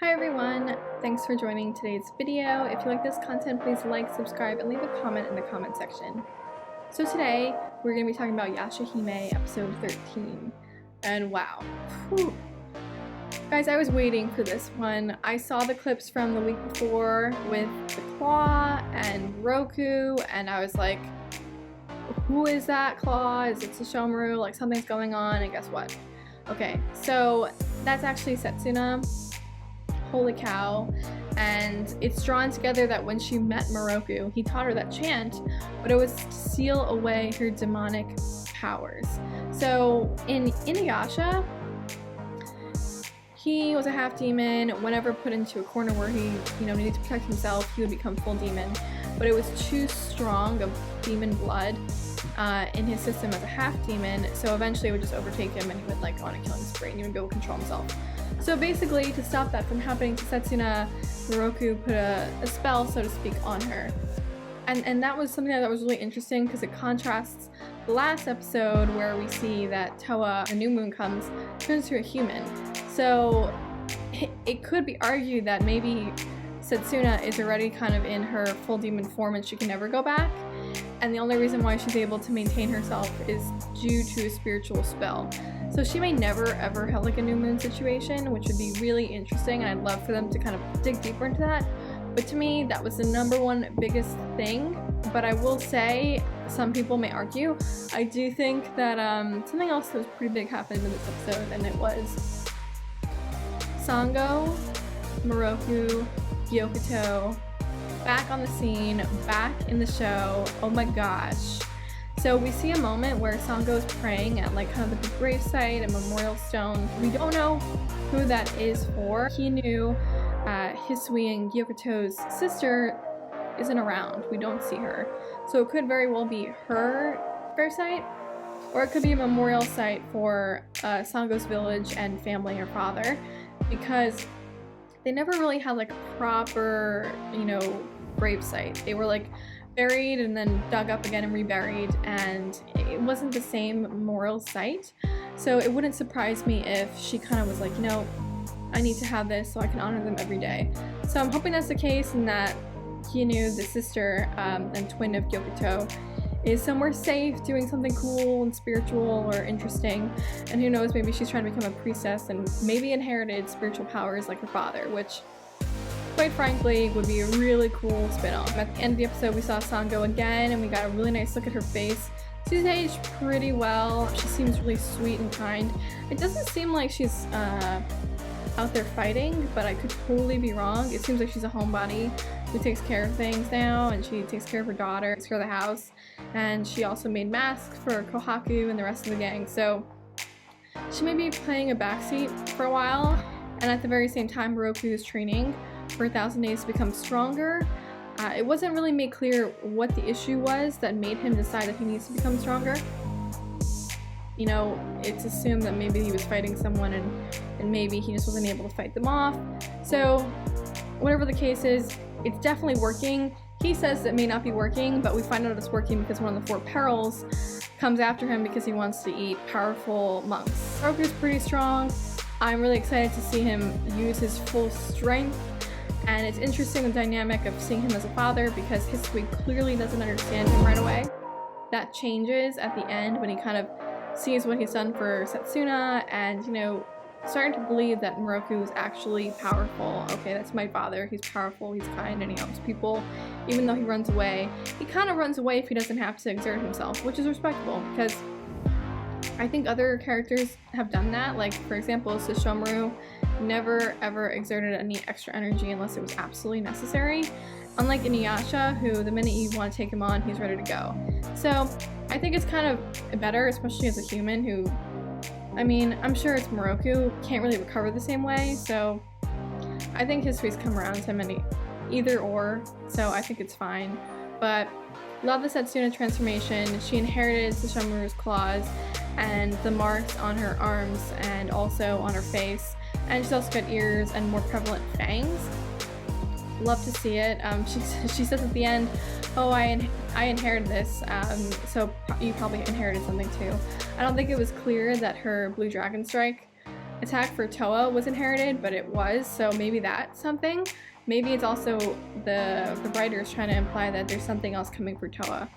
Hi everyone! Thanks for joining today's video. If you like this content, please like, subscribe, and leave a comment in the comment section. So today, we're going to be talking about Yashahime episode 13. And wow. Whew. Guys, I was waiting for this one. I saw the clips from the week before with the Claw and Miroku, and I was like, who is that Claw? Is it Sesshomaru? Like, something's going on, and guess what? Okay, so that's actually Setsuna. Holy cow. And it's drawn together that when she met Miroku, he taught her that chant, but it was to seal away her demonic powers. So in Inuyasha, he was a half demon. Whenever put into a corner where he needed to protect himself, he would become full demon. But it was too strong of demon blood in his system as a half demon, so eventually it would just overtake him and he would go on a killing spree and he would be able to control himself. So basically, to stop that from happening to Setsuna, Miroku put a spell, so to speak, on her. And that was something that was really interesting because it contrasts the last episode where we see that Toa, a new moon comes, turns to a human. So it could be argued that maybe Setsuna is already kind of in her full demon form and she can never go back. And the only reason why she's able to maintain herself is due to a spiritual spell. So she may never ever have a new moon situation, which would be really interesting, and I'd love for them to kind of dig deeper into that. But to me, that was the #1 biggest thing. But I will say, some people may argue, I do think that something else that was pretty big happened in this episode, and it was Sango, Miroku, Gyokuto, back on the scene, back in the show. Oh my gosh. So we see a moment where Sango is praying at kind of the big grave site, a memorial stone. We don't know who that is for. He knew Hisui and Gyokuto's sister isn't around. We don't see her. So it could very well be her grave site, or it could be a memorial site for Sango's village and family, her father, because they never really had a proper, grave site. They were buried and then dug up again and reburied, and it wasn't the same memorial site. So it wouldn't surprise me if she kind of was like, I need to have this so I can honor them every day. So I'm hoping that's the case, and that Hinu, the sister and twin of Gyokuto, is somewhere safe doing something cool and spiritual or interesting. And who knows, maybe she's trying to become a priestess and maybe inherited spiritual powers like her father, which quite frankly would be a really cool spin-off. At the end of the episode, we saw Sango again, and we got a really nice look at her face. She's aged pretty well. She seems really sweet and kind. It doesn't seem like she's out there fighting, but I could totally be wrong. It seems like she's a homebody who takes care of things now, and she takes care of her daughter, takes care of the house, and she also made masks for Kohaku and the rest of the gang. So she may be playing a backseat for a while, and at the very same time, Miroku is training for 1,000 days to become stronger. It wasn't really made clear what the issue was that made him decide that he needs to become stronger. It's assumed that maybe he was fighting someone and maybe he just wasn't able to fight them off. So whatever the case is, it's definitely working. He says it may not be working, but we find out it's working because one of the 4 perils comes after him because he wants to eat powerful monks. Miroku's pretty strong. I'm really excited to see him use his full strength. And it's interesting, the dynamic of seeing him as a father, because Hisui clearly doesn't understand him right away. That changes at the end when he kind of sees what he's done for Setsuna and, starting to believe that Miroku is actually powerful. Okay, that's my father. He's powerful, he's kind, and he helps people. Even though he runs away, he kind of runs away if he doesn't have to exert himself, which is respectable, because I think other characters have done that. For example, Sesshomaru never ever exerted any extra energy unless it was absolutely necessary. Unlike Inuyasha, who the minute you want to take him on, he's ready to go. So I think it's kind of better, especially as a human who, I'm sure it's Miroku, can't really recover the same way. So I think Hisui's come around to him in either or, so I think it's fine. But love the Setsuna transformation. She inherited Sesshomaru's claws and the marks on her arms and also on her face. And she's also got ears and more prevalent fangs. Love to see it. She says at the end, oh, I inherited this, so you probably inherited something too. I don't think it was clear that her blue dragon strike attack for Toa was inherited, but it was, so maybe that's something. Maybe it's also the writers trying to imply that there's something else coming for Toa.